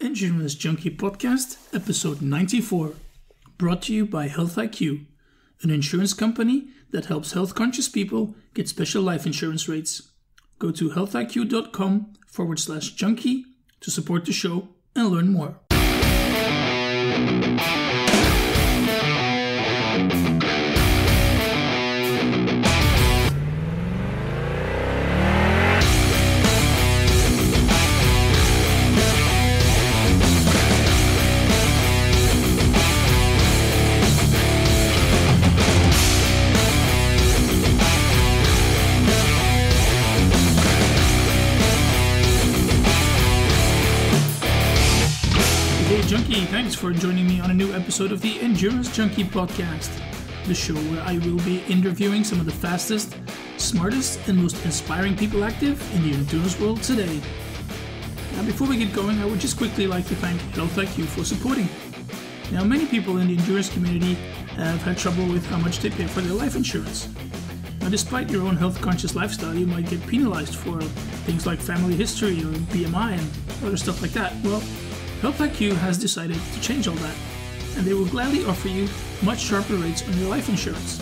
Endurance Junkie Podcast, episode 94, brought to you by Health IQ, an insurance company that helps health-conscious people get special life insurance rates. Go to healthiq.com/junkie to support the show and learn more. Junkie, thanks for joining me on a new episode of the Endurance Junkie Podcast, the show where I will be interviewing some of the fastest, smartest, and most inspiring people active in the endurance world today. Now, before we get going, I would just quickly like to thank Health IQ for supporting. Now, many people in the endurance community have had trouble with how much they pay for their life insurance. Now, despite your own health-conscious lifestyle, you might get penalized for things like family history or BMI and other stuff like that. Well, Health IQ has decided to change all that, and they will gladly offer you much sharper rates on your life insurance.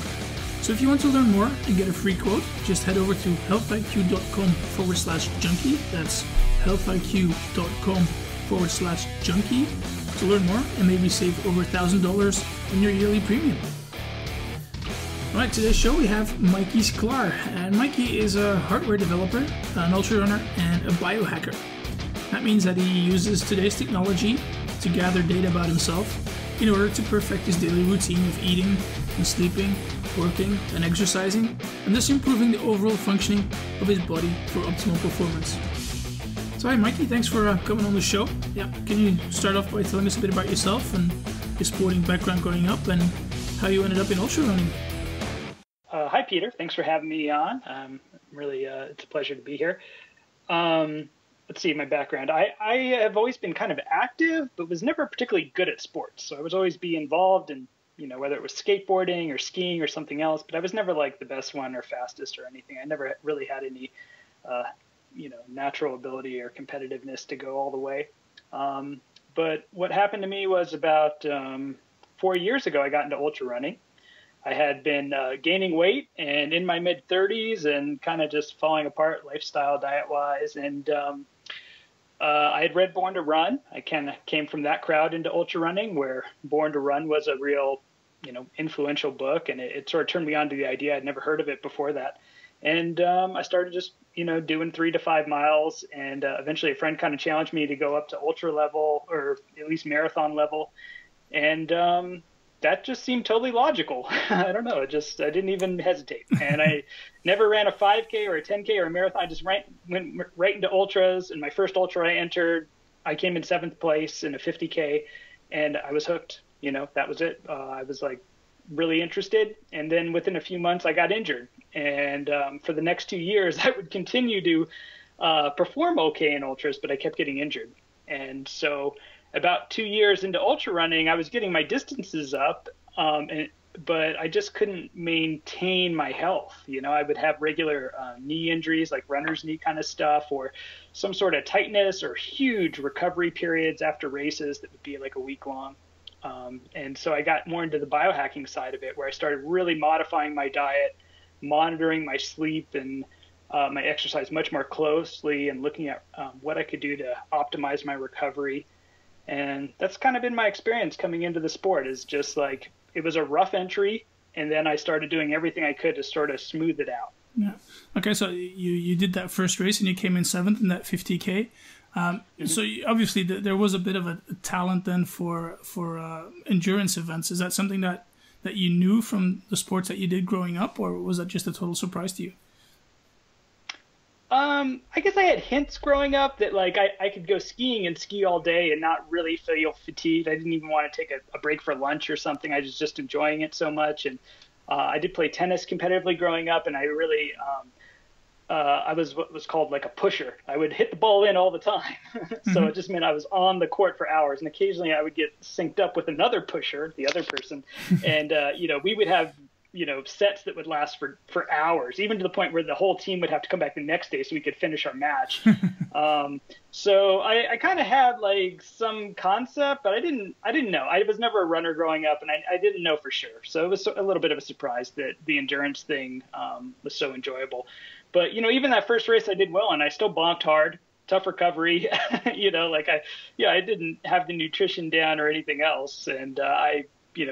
So if you want to learn more and get a free quote, just head over to healthiq.com/junkie. That's healthiq.com/junkie to learn more and maybe save over $1,000 on your yearly premium. Alright, today's show we have Mikey Sklar, and Mikey is a hardware developer, an ultra runner, and a biohacker. That means that he uses today's technology to gather data about himself in order to perfect his daily routine of eating and sleeping, working and exercising, and thus improving the overall functioning of his body for optimal performance. So hi Mikey, thanks for coming on the show. Yeah, can you start off by telling us a bit about yourself and your sporting background growing up and how you ended up in ultra running? Hi Peter, thanks for having me on. Really, it's a pleasure to be here. Let's see, my background. I have always been kind of active, but was never particularly good at sports. So I was always be involved in, whether it was skateboarding or skiing or something else, but I was never like the best one or fastest or anything. I never really had any, natural ability or competitiveness to go all the way. But what happened to me was about 4 years ago, I got into ultra running. I had been gaining weight and in my mid-30s and kind of just falling apart lifestyle, diet-wise. And I had read Born to Run. I kind of came from that crowd into ultra running where Born to Run was a real, influential book. And it sort of turned me on to the idea. I'd never heard of it before that. And I started just, doing 3 to 5 miles. And eventually a friend kind of challenged me to go up to ultra level or at least marathon level. And that just seemed totally logical. I don't know. I didn't even hesitate. And I never ran a 5K or a 10K or a marathon. I just went right into ultras. And my first ultra I entered, I came in 7th place in a 50K and I was hooked. That was it. I was like really interested. And then within a few months I got injured. And for the next 2 years, I would continue to perform okay in ultras, but I kept getting injured. And so about 2 years into ultra running, I was getting my distances up, but I just couldn't maintain my health. I would have regular knee injuries, like runner's knee kind of stuff, or some sort of tightness or huge recovery periods after races that would be like a week long. And so I got more into the biohacking side of it, where I started really modifying my diet, monitoring my sleep and my exercise much more closely, and looking at what I could do to optimize my recovery. And that's kind of been my experience coming into the sport, is just like it was a rough entry, and then I started doing everything I could to sort of smooth it out. Yeah. Okay, so you did that first race and you came in 7th in that 50K. So obviously there was a bit of a talent then for endurance events. Is that something that you knew from the sports that you did growing up, or was that just a total surprise to you? I guess I had hints growing up that like I could go skiing and ski all day and not really feel fatigued. I didn't even want to take a break for lunch or something. I was just enjoying it so much. And I did play tennis competitively growing up, and I really I was what was called like a pusher. I would hit the ball in all the time. So it just meant I was on the court for hours, and occasionally I would get synced up with another pusher, the other person. And, we would have sets that would last for hours, even to the point where the whole team would have to come back the next day so we could finish our match. So I kind of had like some concept, but I didn't know. I was never a runner growing up, and I didn't know for sure. So it was a little bit of a surprise that the endurance thing was so enjoyable. But, even that first race I did well, and I still bonked hard, tough recovery. I didn't have the nutrition down or anything else. And I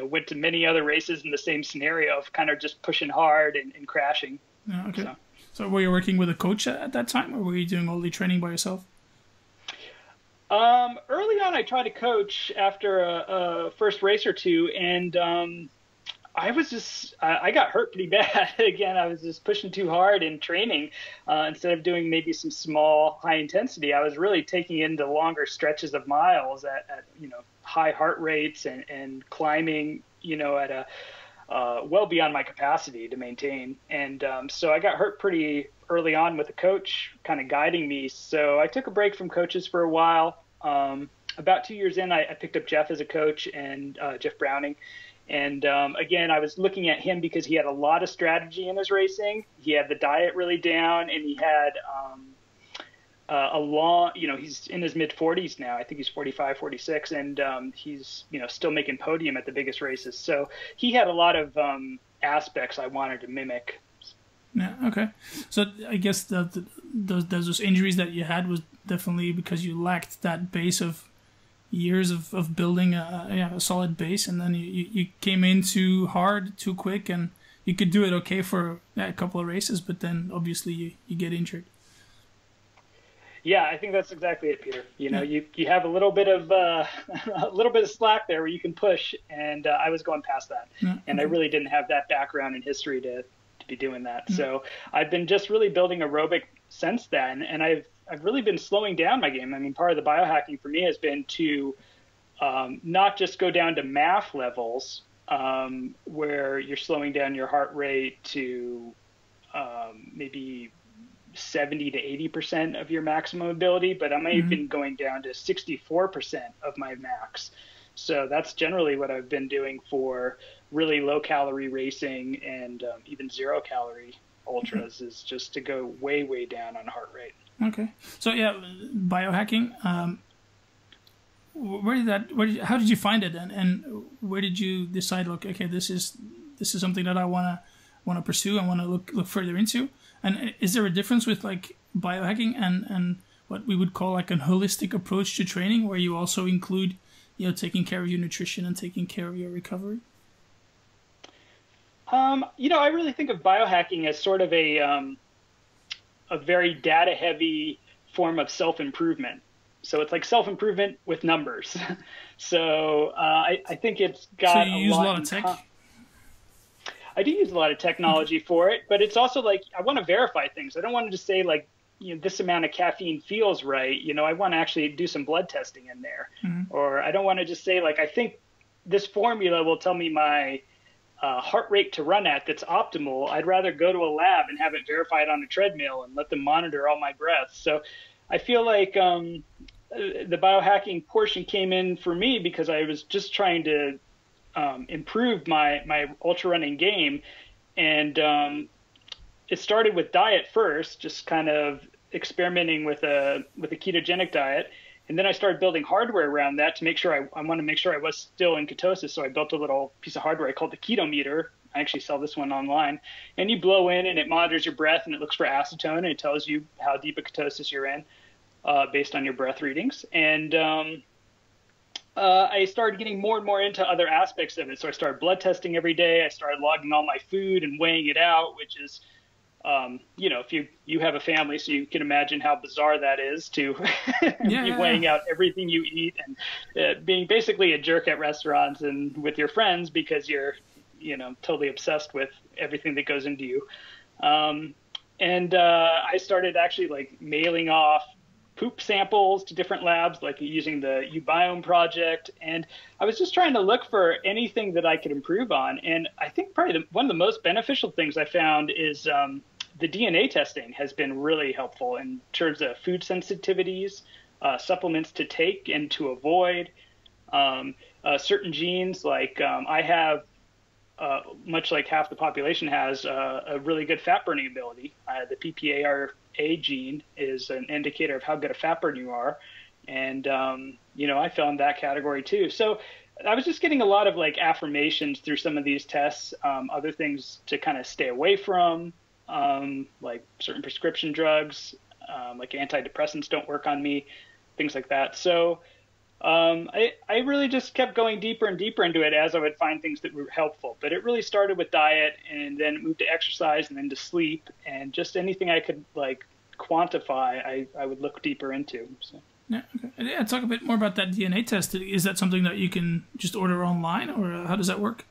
went to many other races in the same scenario of kind of just pushing hard and crashing. Yeah, okay. So were you working with a coach at that time, or were you doing all the training by yourself? Early on, I tried to coach after a first race or two, and I got hurt pretty bad. Again, I was just pushing too hard in training. Instead of doing maybe some small high intensity, I was really taking into longer stretches of miles at high heart rates and climbing, at a well beyond my capacity to maintain. And so I got hurt pretty early on with a coach kind of guiding me. So I took a break from coaches for a while. About 2 years in, I picked up Jeff as a coach, and Jeff Browning. And again, I was looking at him because he had a lot of strategy in his racing. He had the diet really down, and he had he's in his mid 40s now. I think he's 45, 46, and he's, still making podium at the biggest races. So he had a lot of aspects I wanted to mimic. Yeah, okay. So I guess those injuries that you had was definitely because you lacked that base of years of building a solid base, and then you came in too hard, too quick, and you could do it okay for a couple of races, but then obviously you get injured. Yeah, I think that's exactly it, Peter. You have a little bit of slack there where you can push, and I was going past that, and I really didn't have that background in history to be doing that. So I've been just really building aerobic since then, and I've really been slowing down my game. I mean, part of the biohacking for me has been to not just go down to MAF levels where you're slowing down your heart rate to maybe 70 to 80% of your maximum ability, but I'm even going down to 64% of my max. So that's generally what I've been doing for really low calorie racing and even 0 calorie ultras is just to go way, way down on heart rate. Okay. So yeah, biohacking, how did you find it, and where did you decide, look, okay, this is something that I want to pursue and want to look further into? And is there a difference with like biohacking and what we would call like a holistic approach to training, where you also include, taking care of your nutrition and taking care of your recovery? I really think of biohacking as sort of a very data-heavy form of self-improvement. So it's like self-improvement with numbers. So I think it's got so you use a lot of tech? I do use a lot of technology for it, but it's also like I want to verify things. I don't want to just say like, this amount of caffeine feels right. I want to actually do some blood testing in there. Or I don't want to just say like, I think this formula will tell me my heart rate to run at that's optimal. I'd rather go to a lab and have it verified on a treadmill and let them monitor all my breaths. So I feel like the biohacking portion came in for me because I was just trying to improve my ultra running game. And it started with diet first, just kind of experimenting with a ketogenic diet. And then I started building hardware around that to make sure I want to make sure I was still in ketosis. So I built a little piece of hardware I called the keto meter. I actually sell this one online. And you blow in and it monitors your breath and it looks for acetone and it tells you how deep a ketosis you're in based on your breath readings. And I started getting more and more into other aspects of it. So I started blood testing every day. I started logging all my food and weighing it out, which is if you have a family, so you can imagine how bizarre that is to be weighing out everything you eat and being basically a jerk at restaurants and with your friends because you're, totally obsessed with everything that goes into you. And I started actually like mailing off poop samples to different labs, like using the uBiome project. And I was just trying to look for anything that I could improve on. And I think probably one of the most beneficial things I found is the DNA testing has been really helpful in terms of food sensitivities, supplements to take and to avoid, certain genes. Like I have much like half the population has a really good fat burning ability. The PPARA gene is an indicator of how good a fat burner you are. And, I fell in that category too. So I was just getting a lot of like affirmations through some of these tests, other things to kind of stay away from, like certain prescription drugs, like antidepressants don't work on me, things like that. So I really just kept going deeper and deeper into it as I would find things that were helpful. But it really started with diet, and then it moved to exercise, and then to sleep, and just anything I could like quantify, I would look deeper into. So. Yeah, okay. Yeah, talk a bit more about that DNA test. Is that something that you can just order online, or how does that work?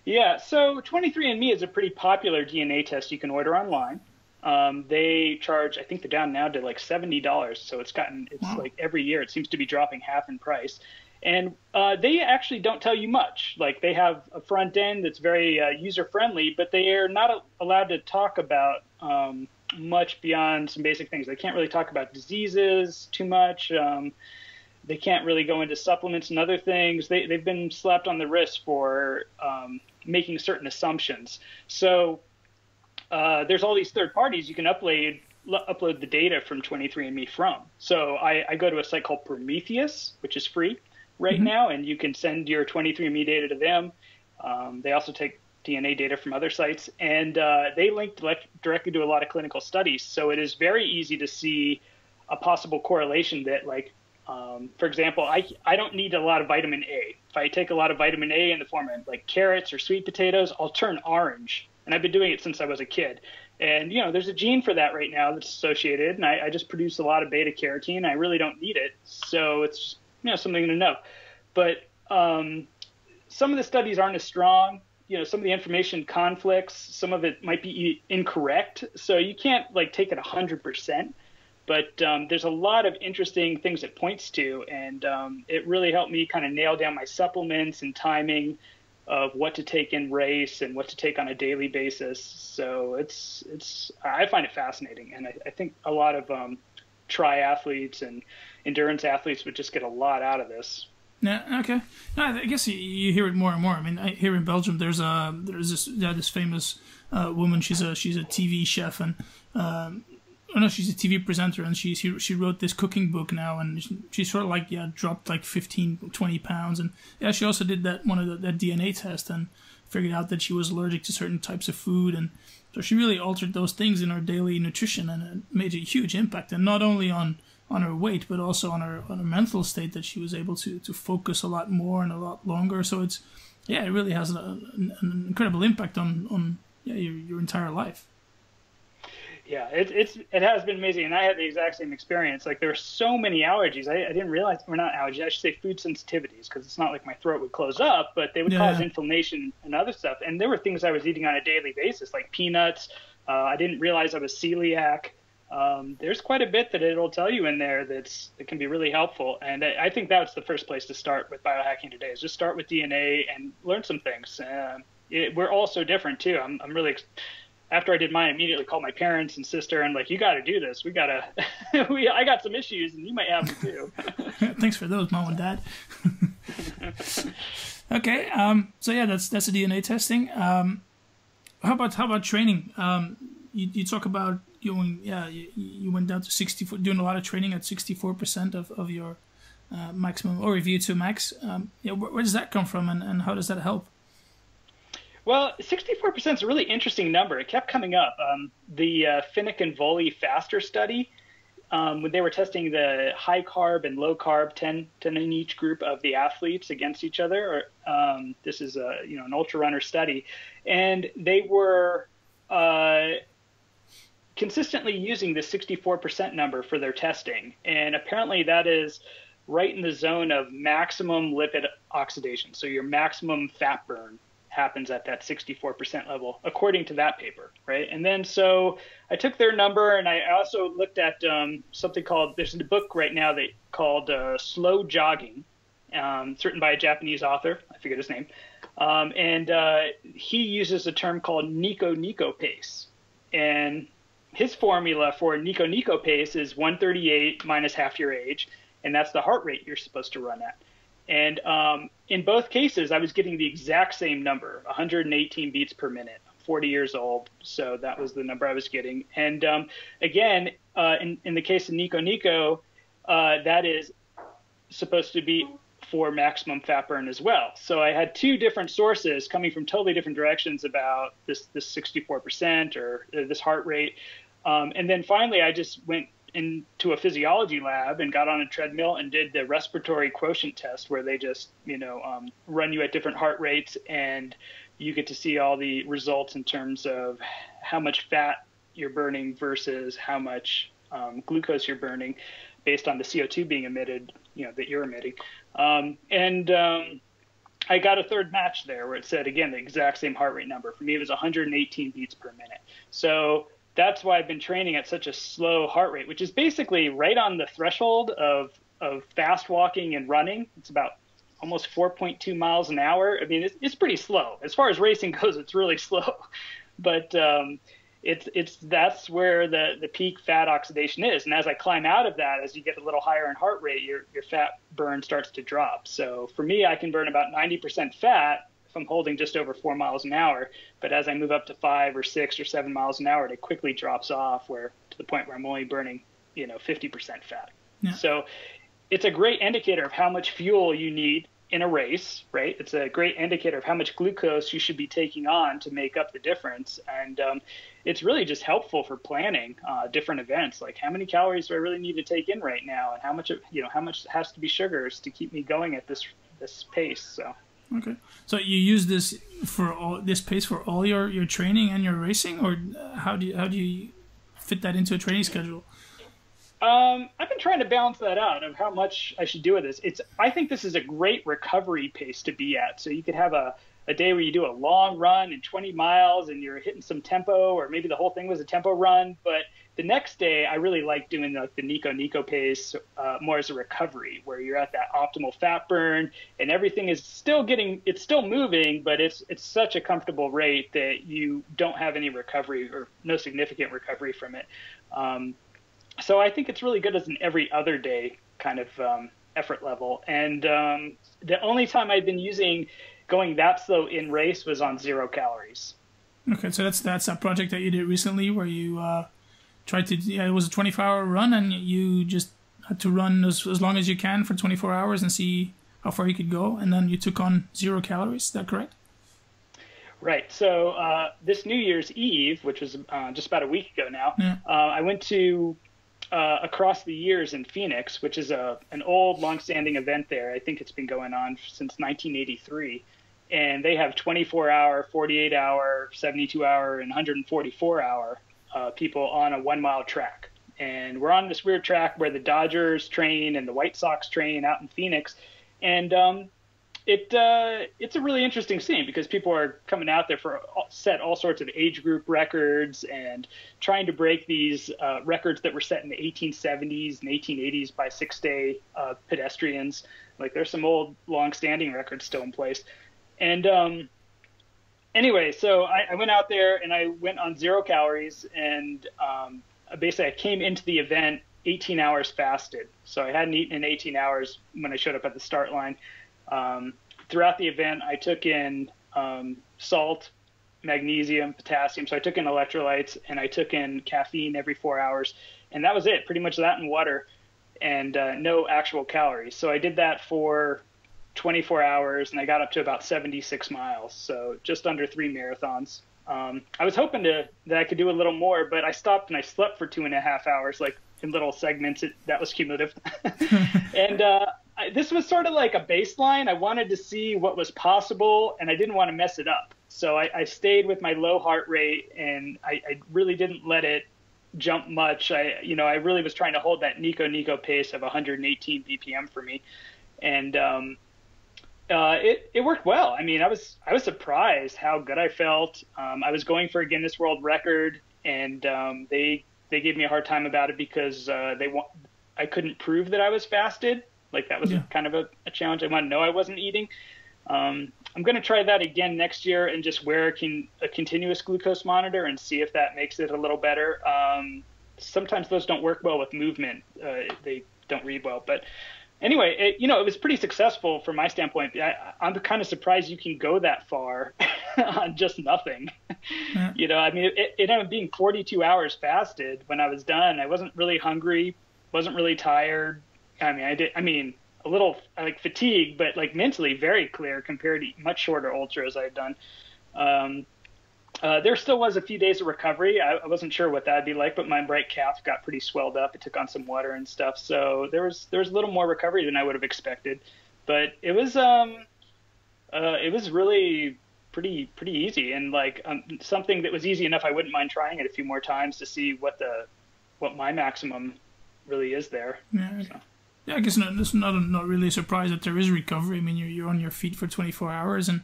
Yeah, so 23andMe is a pretty popular DNA test you can order online. They charge, I think they're down now to like $70. So it's wow. Like every year it seems to be dropping half in price. And they actually don't tell you much. Like they have a front end that's very user friendly, but they are not allowed to talk about much beyond some basic things. They can't really talk about diseases too much. They can't really go into supplements and other things. They've been slapped on the wrist for making certain assumptions. So there's all these third parties you can upload the data from 23andMe from. So I go to a site called Prometheus, which is free right now, and you can send your 23andMe data to them. They also take DNA data from other sites, and they link directly to a lot of clinical studies. So it is very easy to see a possible correlation that, like, for example, I don't need a lot of vitamin A. If I take a lot of vitamin A in the form of like carrots or sweet potatoes, I'll turn orange. And I've been doing it since I was a kid. And, there's a gene for that right now that's associated, and I just produce a lot of beta carotene. I really don't need it. So it's, something to know. But some of the studies aren't as strong. Some of the information conflicts. Some of it might be incorrect. So you can't like take it 100%. But there's a lot of interesting things it points to. And it really helped me kind of nail down my supplements and timing of what to take in race and what to take on a daily basis. So I find it fascinating. And I think a lot of triathletes and endurance athletes would just get a lot out of this. Yeah. Okay. No, I guess you hear it more and more. I mean, here in Belgium, there's this famous woman. She's a TV chef, and she's a TV presenter, and she wrote this cooking book now, and she sort of like dropped like 15, 20 pounds, and she also did that DNA test and figured out that she was allergic to certain types of food, and so she really altered those things in her daily nutrition, and it made a huge impact, and not only on her weight, but also on her mental state, that she was able to focus a lot more and a lot longer. So it really has an incredible impact on your entire life. Yeah, it has been amazing, and I had the exact same experience. Like, there are so many allergies. I didn't realize, or not allergies, I should say food sensitivities, because it's not like my throat would close up, but they would cause inflammation and other stuff. And there were things I was eating on a daily basis, like peanuts. I didn't realize I was celiac. There's quite a bit that it'll tell you in there that can be really helpful. And I think that's the first place to start with biohacking today, is just start with DNA and learn some things. We're all so different too. I'm really, after I did mine, I immediately called my parents and sister and like, you got to do this. We got to, I got some issues and you might have them too. Thanks for those, Mom and Dad. Okay. So yeah, that's the DNA testing. How about training? You talk about you went down to 64, doing a lot of training at 64% of your maximum, or VO2 max. Where does that come from, and how does that help? Well, 64% is a really interesting number. It kept coming up. The Finnick and Voley Faster study, when they were testing the high carb and low carb, 10 in each group of the athletes against each other. This is an ultra runner study, and they were consistently using the 64% number for their testing. And apparently that is right in the zone of maximum lipid oxidation. So your maximum fat burn happens at that 64% level, according to that paper, right? And then so I took their number, and I also looked at something called, there's a book right now called Slow Jogging, written by a Japanese author. I forget his name. And he uses a term called Niko pace. And his formula for Niko pace is 138 minus half your age, and that's the heart rate you're supposed to run at. And in both cases, I was getting the exact same number, 118 beats per minute. 40 years old, so that was the number I was getting. And again, in the case of Niko, that is supposed to be for maximum fat burn as well. So I had two different sources coming from totally different directions about this 64% or this heart rate. And then finally, I just went into a physiology lab and got on a treadmill and did the respiratory quotient test, where they just, run you at different heart rates, and you get to see all the results in terms of how much fat you're burning versus how much glucose you're burning based on the CO2 being emitted, that you're emitting. I got a third match there where it said, again, the exact same heart rate number. For me, it was 118 beats per minute. So that's why I've been training at such a slow heart rate, which is basically right on the threshold of fast walking and running. It's about almost 4.2 miles an hour. I mean, it's pretty slow. As far as racing goes, it's really slow. But that's where the peak fat oxidation is. And as I climb out of that, as you get a little higher in heart rate, your fat burn starts to drop. So for me, I can burn about 90% fat if I'm holding just over 4 miles an hour. But as I move up to 5 or 6 or 7 miles an hour, it quickly drops off to the point where I'm only burning, 50% fat. Yeah. So it's a great indicator of how much fuel you need in a race, right? It's a great indicator of how much glucose you should be taking on to make up the difference. And it's really just helpful for planning different events, like how many calories do I really need to take in right now, and how much has to be sugars to keep me going at this pace. So. Okay. So you use this pace for all your training and your racing, or how do you fit that into a training schedule? I've been trying to balance that out of how much I should do with this. I think this is a great recovery pace to be at. So you could have a day where you do a long run in 20 miles and you're hitting some tempo, or maybe the whole thing was a tempo run. But the next day, I really like doing the Niko pace more as a recovery, where you're at that optimal fat burn and everything is still moving, but it's such a comfortable rate that you don't have any recovery or no significant recovery from it. So I think it's really good as an every other day kind of effort level. And the only time I've been going that slow in race was on 0 calories. Okay, so that's that project that you did recently where you tried to, it was a 24-hour run, and you just had to run as long as you can for 24 hours and see how far you could go, and then you took on 0 calories. Is that correct? Right. So this New Year's Eve, which was just about a week ago now, yeah. I went to Across the Years in Phoenix, which is an old, long-standing event there. I think it's been going on since 1983. And they have 24-hour, 48-hour, 72-hour, and 144-hour people on a 1-mile track. And we're on this weird track where the Dodgers train and the White Sox train out in Phoenix. And it's a really interesting scene because people are coming out there for set all sorts of age group records and trying to break these records that were set in the 1870s and 1880s by 6-day pedestrians. Like there's some old long-standing records still in place. And anyway, so I went out there and I went on 0 calories, and basically I came into the event 18 hours fasted. So I hadn't eaten in 18 hours when I showed up at the start line. Throughout the event, I took in salt, magnesium, potassium. So I took in electrolytes, and I took in caffeine every 4 hours. And that was it, pretty much that and water, and no actual calories. So I did that for 24 hours, and I got up to about 76 miles, so just under 3 marathons. I was hoping that I could do a little more, but I stopped and I slept for 2.5 hours, like in little segments. That was cumulative. And this was sort of like a baseline. I wanted to see what was possible, and I didn't want to mess it up. So I stayed with my low heart rate, and I really didn't let it jump much. I really was trying to hold that Niko pace of 118 BPM for me. And it worked well. I mean, I was surprised how good I felt. I was going for a Guinness World Record, and they gave me a hard time about it because I couldn't prove that I was fasted. Like that was kind of a challenge. I wanted to know I wasn't eating. I'm going to try that again next year and just wear a continuous glucose monitor and see if that makes it a little better. Sometimes those don't work well with movement. They don't read well, but anyway, it was pretty successful from my standpoint. I'm kind of surprised you can go that far on just nothing. Yeah. I mean, it ended up being 42 hours fasted. When I was done, I wasn't really hungry, wasn't really tired. I mean, a little like fatigued, but like mentally very clear compared to much shorter ultras I'd done. There still was a few days of recovery. I wasn't sure what that'd be like, but my right calf got pretty swelled up. It took on some water and stuff, so there was a little more recovery than I would have expected. But it was really pretty easy, and like something that was easy enough I wouldn't mind trying it a few more times to see what my maximum really is there. Yeah. So. Yeah, I guess it's not really a surprise that there is recovery. I mean, you're on your feet for 24 hours, and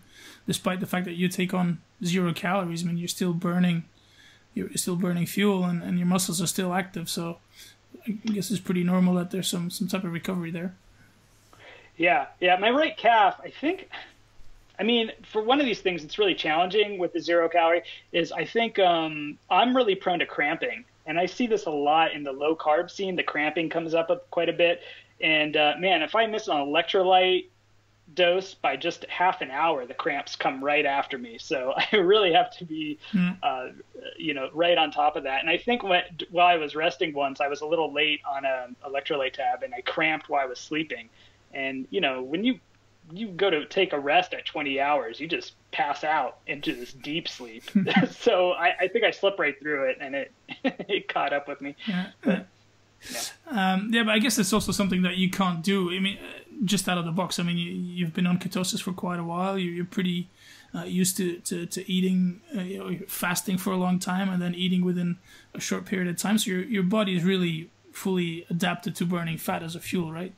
despite the fact that you take on 0 calories, I mean, you're still burning fuel, and your muscles are still active. So I guess it's pretty normal that there's some type of recovery there. Yeah. My right calf, I think. I mean, for one of these things, it's really challenging with the 0 calorie. Is I think I'm really prone to cramping, and I see this a lot in the low carb scene. The cramping comes up quite a bit. And man, if I miss an electrolyte dose by just half an hour, the cramps come right after me. So I really have to be, right on top of that. And I think while I was resting once, I was a little late on an electrolyte tab, and I cramped while I was sleeping. And when you go to take a rest at 20 hours, you just pass out into this deep sleep. So I think I slept right through it, and it caught up with me. Yeah. But, but I guess it's also something that you can't do. I mean, just out of the box. I mean, you've been on ketosis for quite a while. You're pretty used to eating, fasting for a long time, and then eating within a short period of time. So your body is really fully adapted to burning fat as a fuel, right?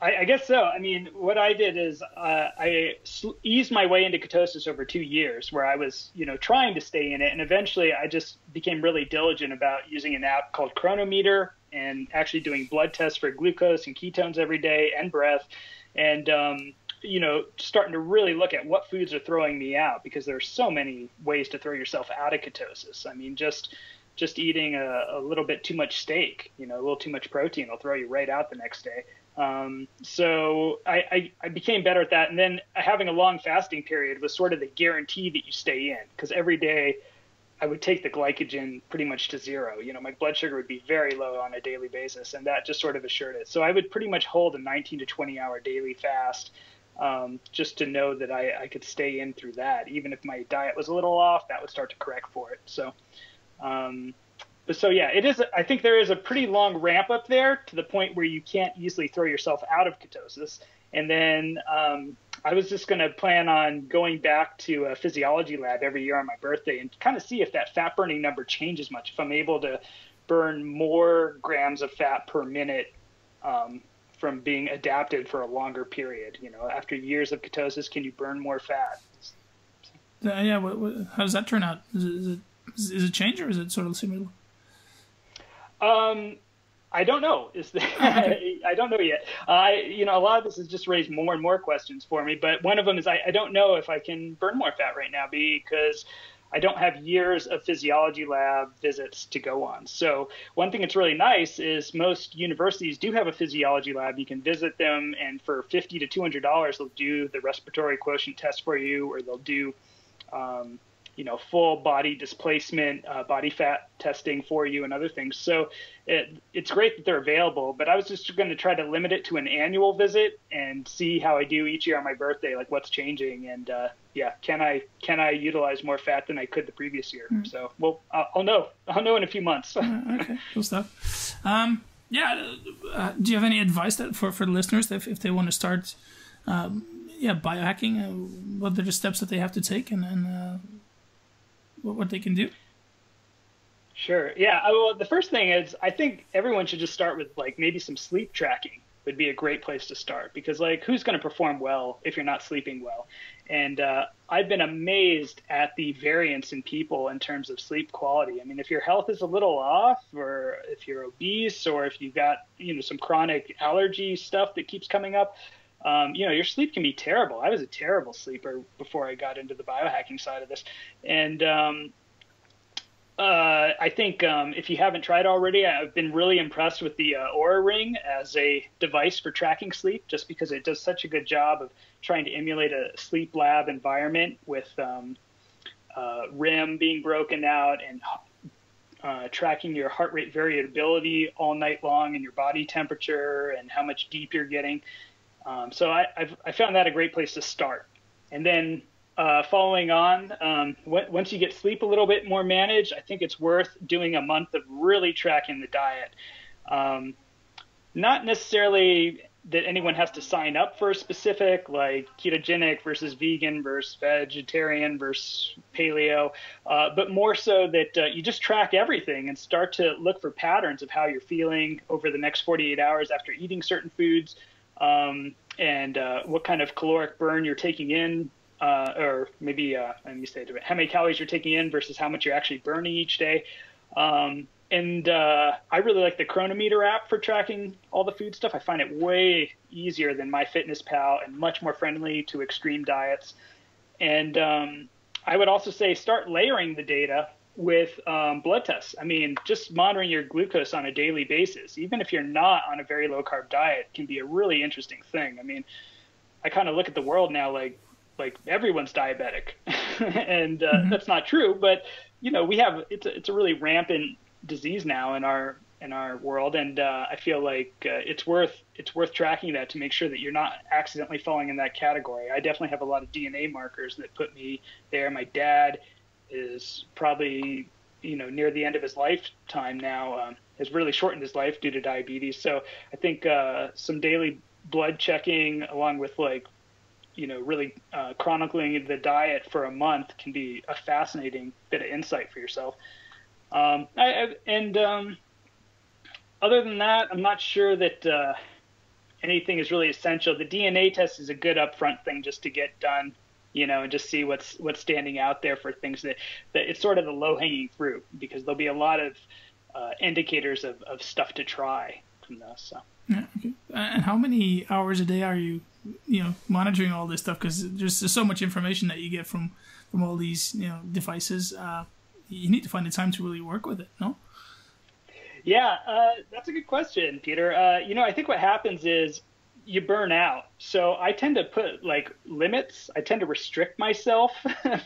I guess so. I mean, what I did is I eased my way into ketosis over 2 years, where I was, trying to stay in it. And eventually I just became really diligent about using an app called Chronometer and actually doing blood tests for glucose and ketones every day and breath. And, starting to really look at what foods are throwing me out, because there's so many ways to throw yourself out of ketosis. I mean, just eating a little bit too much steak, a little too much protein will throw you right out the next day. So I became better at that. And then having a long fasting period was sort of the guarantee that you stay in, because every day I would take the glycogen pretty much to 0. My blood sugar would be very low on a daily basis, and that just sort of assured it. So I would pretty much hold a 19 to 20 hour daily fast, just to know that I could stay in through that. Even if my diet was a little off, that would start to correct for it. So, So yeah, it is. I think there is a pretty long ramp up there to the point where you can't easily throw yourself out of ketosis. And then I was just going to plan on going back to a physiology lab every year on my birthday and kind of see if that fat burning number changes much. If I'm able to burn more grams of fat per minute from being adapted for a longer period. After years of ketosis, can you burn more fat? Yeah. How does that turn out? Is it change, or is it sort of similar? I don't know. I don't know yet. A lot of this has just raised more and more questions for me. But one of them is I don't know if I can burn more fat right now, because I don't have years of physiology lab visits to go on. So one thing that's really nice is most universities do have a physiology lab. You can visit them, and for $50 to $200, they'll do the respiratory quotient test for you, or they'll do full body displacement, body fat testing for you, and other things. So it's great that they're available, but I was just going to try to limit it to an annual visit and see how I do each year on my birthday, like what's changing. And can I utilize more fat than I could the previous year? Mm. So, I'll know in a few months. Okay, cool stuff. Do you have any advice for the listeners if they want to start, biohacking? What are the steps that they have to take, and what they can do? Sure. Yeah. Well, the first thing is I think everyone should just start with maybe some sleep tracking would be a great place to start, because who's going to perform well if you're not sleeping well? And I've been amazed at the variance in people in terms of sleep quality. I mean, if your health is a little off, or if you're obese, or if you've got, some chronic allergy stuff that keeps coming up, your sleep can be terrible. I was a terrible sleeper before I got into the biohacking side of this. And I think if you haven't tried already, I've been really impressed with the Oura Ring as a device for tracking sleep, just because it does such a good job of trying to emulate a sleep lab environment with REM being broken out and tracking your heart rate variability all night long and your body temperature and how much deep you're getting. So I found that a great place to start. And then following on, once you get sleep a little bit more managed, I think it's worth doing a month of really tracking the diet. Not necessarily that anyone has to sign up for a specific, like ketogenic versus vegan versus vegetarian versus paleo, but more so that you just track everything and start to look for patterns of how you're feeling over the next 48 hours after eating certain foods, and what kind of caloric burn you're taking in, or maybe, let me say it, how many calories you're taking in versus how much you're actually burning each day. And I really like the Chronometer app for tracking all the food stuff. I find it way easier than MyFitnessPal and much more friendly to extreme diets. And I would also say start layering the data with blood tests. I mean, just monitoring your glucose on a daily basis, even if you're not on a very low carb diet, can be a really interesting thing. I mean, I kind of look at the world now like everyone's diabetic, and that's not true. But we have it's a really rampant disease now in our world, and I feel like it's worth tracking that to make sure that you're not accidentally falling in that category. I definitely have a lot of DNA markers that put me there. My dad is probably near the end of his lifetime now, has really shortened his life due to diabetes. So I think some daily blood checking along with really chronicling the diet for a month can be a fascinating bit of insight for yourself. Other than that, I'm not sure that anything is really essential. The DNA test is a good upfront thing just to get done, and just see what's standing out there for things that it's sort of the low-hanging fruit, because there'll be a lot of indicators of stuff to try from this. So. Yeah, okay. And how many hours a day are you, monitoring all this stuff? Because there's so much information that you get from all these, devices. You need to find the time to really work with it, no? Yeah, that's a good question, Peter. I think what happens is you burn out. So I tend to put limits. I tend to restrict myself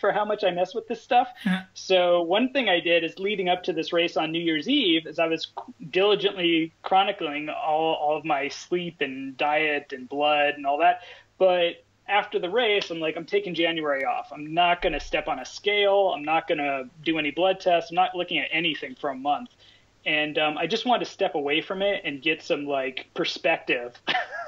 for how much I mess with this stuff. Yeah. So one thing I did is leading up to this race on New Year's Eve is I was diligently chronicling all of my sleep and diet and blood and all that. But after the race, I'm taking January off. I'm not going to step on a scale. I'm not going to do any blood tests. I'm not looking at anything for a month. And I just wanted to step away from it and get some perspective.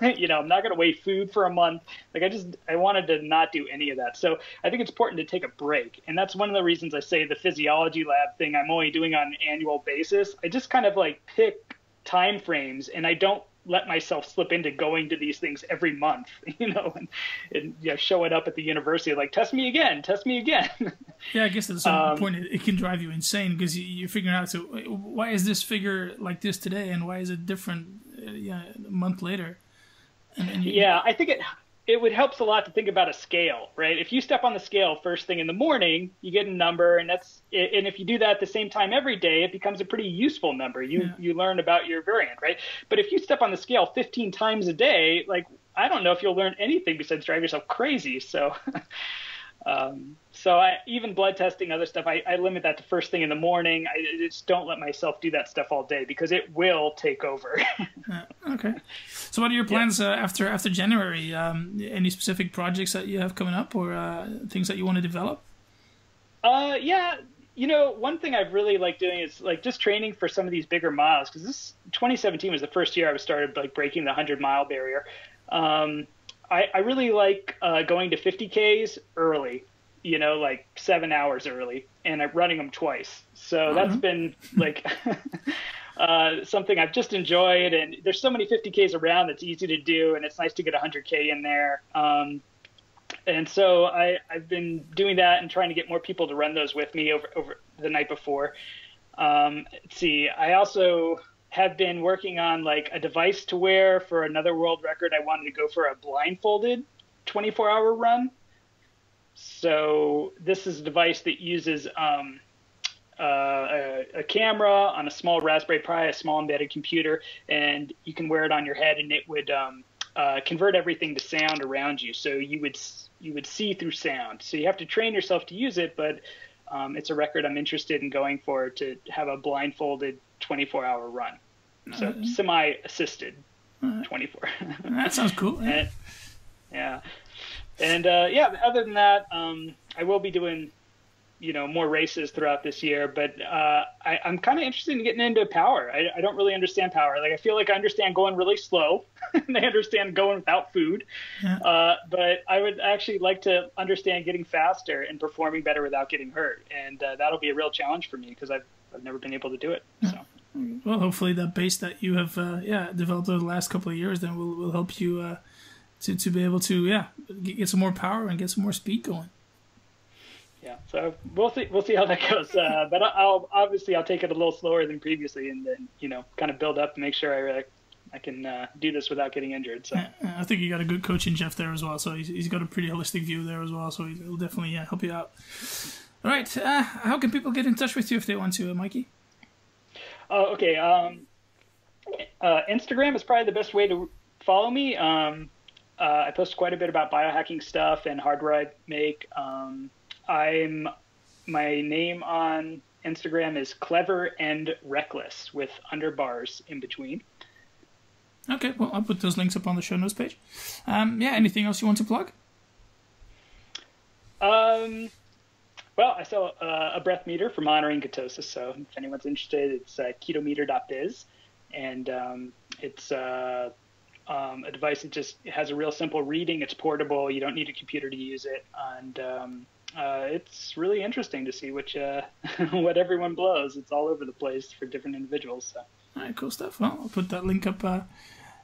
I'm not going to weigh food for a month. I wanted to not do any of that. So I think it's important to take a break. And that's one of the reasons I say the physiology lab thing I'm only doing on an annual basis. I just kind of pick time frames, and I don't let myself slip into going to these things every month, and showing up at the university test me again. Yeah, I guess at some point it can drive you insane, because you're figuring out, so why is this figure like this today, and why is it different a month later? Yeah, I think it would help a lot to think about a scale, right? If you step on the scale first thing in the morning, you get a number, and if you do that at the same time every day, it becomes a pretty useful number. You learn about your variant, right? But if you step on the scale 15 times a day, I don't know if you'll learn anything besides drive yourself crazy. So even blood testing, other stuff, I limit that to first thing in the morning. I just don't let myself do that stuff all day, because it will take over. Okay. So what are your plans after January? Any specific projects that you have coming up, or things that you want to develop? Yeah. One thing I've really liked doing is just training for some of these bigger miles, because 2017 was the first year I started breaking the 100-mile barrier. I really like going to 50Ks early, 7 hours early, and I'm running them twice. So that's been something I've just enjoyed. And there's so many 50Ks around that's easy to do, and it's nice to get 100K in there. And so I've been doing that and trying to get more people to run those with me over the night before. Let's see, I also have been working on a device to wear for another world record. I wanted to go for a blindfolded 24-hour run. So this is a device that uses a camera on a small Raspberry Pi, a small embedded computer, and you can wear it on your head, and it would convert everything to sound around you. So you would see through sound. So you have to train yourself to use it, but it's a record I'm interested in going for, to have a blindfolded 24-hour run. So semi-assisted 24. That sounds cool. Yeah. And other than that, I will be doing more races throughout this year, but I'm kind of interested in getting into power. I don't really understand power. Like, I feel like I understand going really slow and I understand going without food. Yeah. But I would actually like to understand getting faster and performing better without getting hurt. And that'll be a real challenge for me, because I've never been able to do it. Yeah. So. Well, hopefully that base that you have developed over the last couple of years then will help you to be able to get some more power and get some more speed going. Yeah, so we'll see how that goes. But I'll take it a little slower than previously, and then kind of build up and make sure I can do this without getting injured. So I think you got a good coach in Jeff there as well. So he's got a pretty holistic view there as well. So he'll definitely help you out. All right, how can people get in touch with you if they want to, Mikey? Oh, okay. Instagram is probably the best way to follow me. I post quite a bit about biohacking stuff and hardware I make. My name on Instagram is Clever and Reckless, with underbars in between. Okay, well, I'll put those links up on the show notes page. Anything else you want to plug? Well, I sell a breath meter for monitoring ketosis, so if anyone's interested, it's ketometer.biz, and it's a device that just has a real simple reading. It's portable. You don't need a computer to use it, and it's really interesting to see what everyone blows. It's all over the place for different individuals. So. All right, cool stuff. Well, I'll put that link up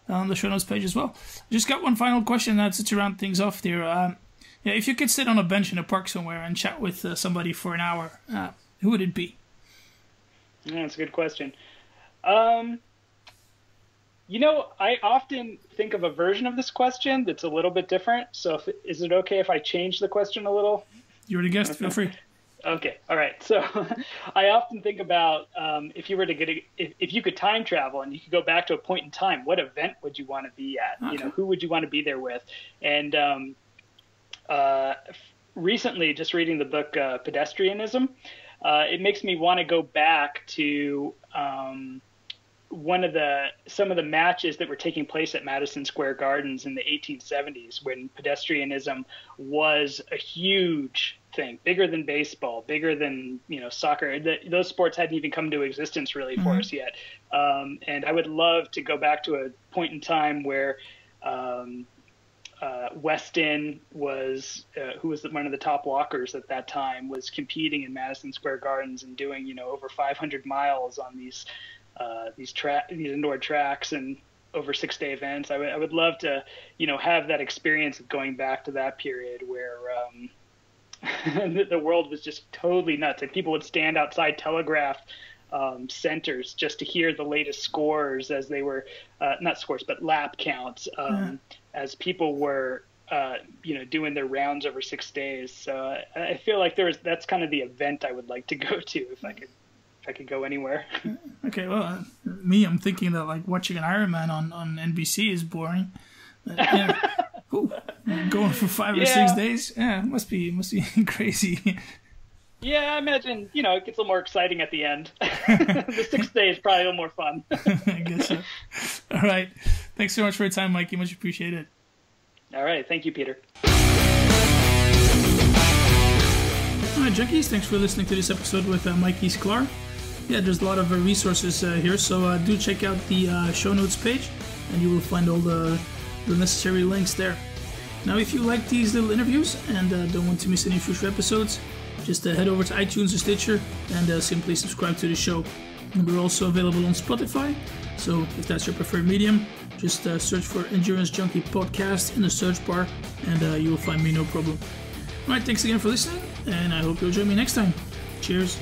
on the show notes page as well. Just got one final question to round things off there. If you could sit on a bench in a park somewhere and chat with somebody for an hour, who would it be? Yeah, that's a good question. I often think of a version of this question that's a little bit different. So is it okay if I change the question a little? You're the guest. Feel free. Okay. All right. So I often think about if you were to if you could time travel and you could go back to a point in time, what event would you want to be at? Okay. Who would you want to be there with? And recently, just reading the book Pedestrianism, it makes me want to go back to some of the matches that were taking place at Madison Square Gardens in the 1870s, when pedestrianism was a huge thing, bigger than baseball, bigger than soccer. Those sports hadn't even come to existence really for us yet. And I would love to go back to a point in time where Weston was, who was one of the top walkers at that time, was competing in Madison Square Gardens and doing over 500 miles on these indoor tracks and over 6-day events. I would love to have that experience of going back to that period where the world was just totally nuts, and people would stand outside telegraph centers just to hear the latest scores as they were not scores but lap counts as people were doing their rounds over 6 days. So I feel like that's kind of the event I would like to go to if I could go anywhere. Okay, well, I'm thinking that like watching an Ironman on NBC is boring. Going for 5 or 6 days, must be crazy. Yeah, I imagine it gets a little more exciting at the end. The 6th day is probably a little more fun. I guess so. All right, thanks so much for your time, Mikey. Much appreciated. All right, thank you, Peter. All right, Junkies, thanks for listening to this episode with Mikey Sklar. Yeah, there's a lot of resources here, so do check out the show notes page, and you will find all the necessary links there. Now, if you like these little interviews and don't want to miss any future episodes, just head over to iTunes or Stitcher and simply subscribe to the show. And we're also available on Spotify, so if that's your preferred medium, just search for Endurance Junkie Podcast in the search bar, and you will find me no problem. Alright, thanks again for listening, and I hope you'll join me next time. Cheers.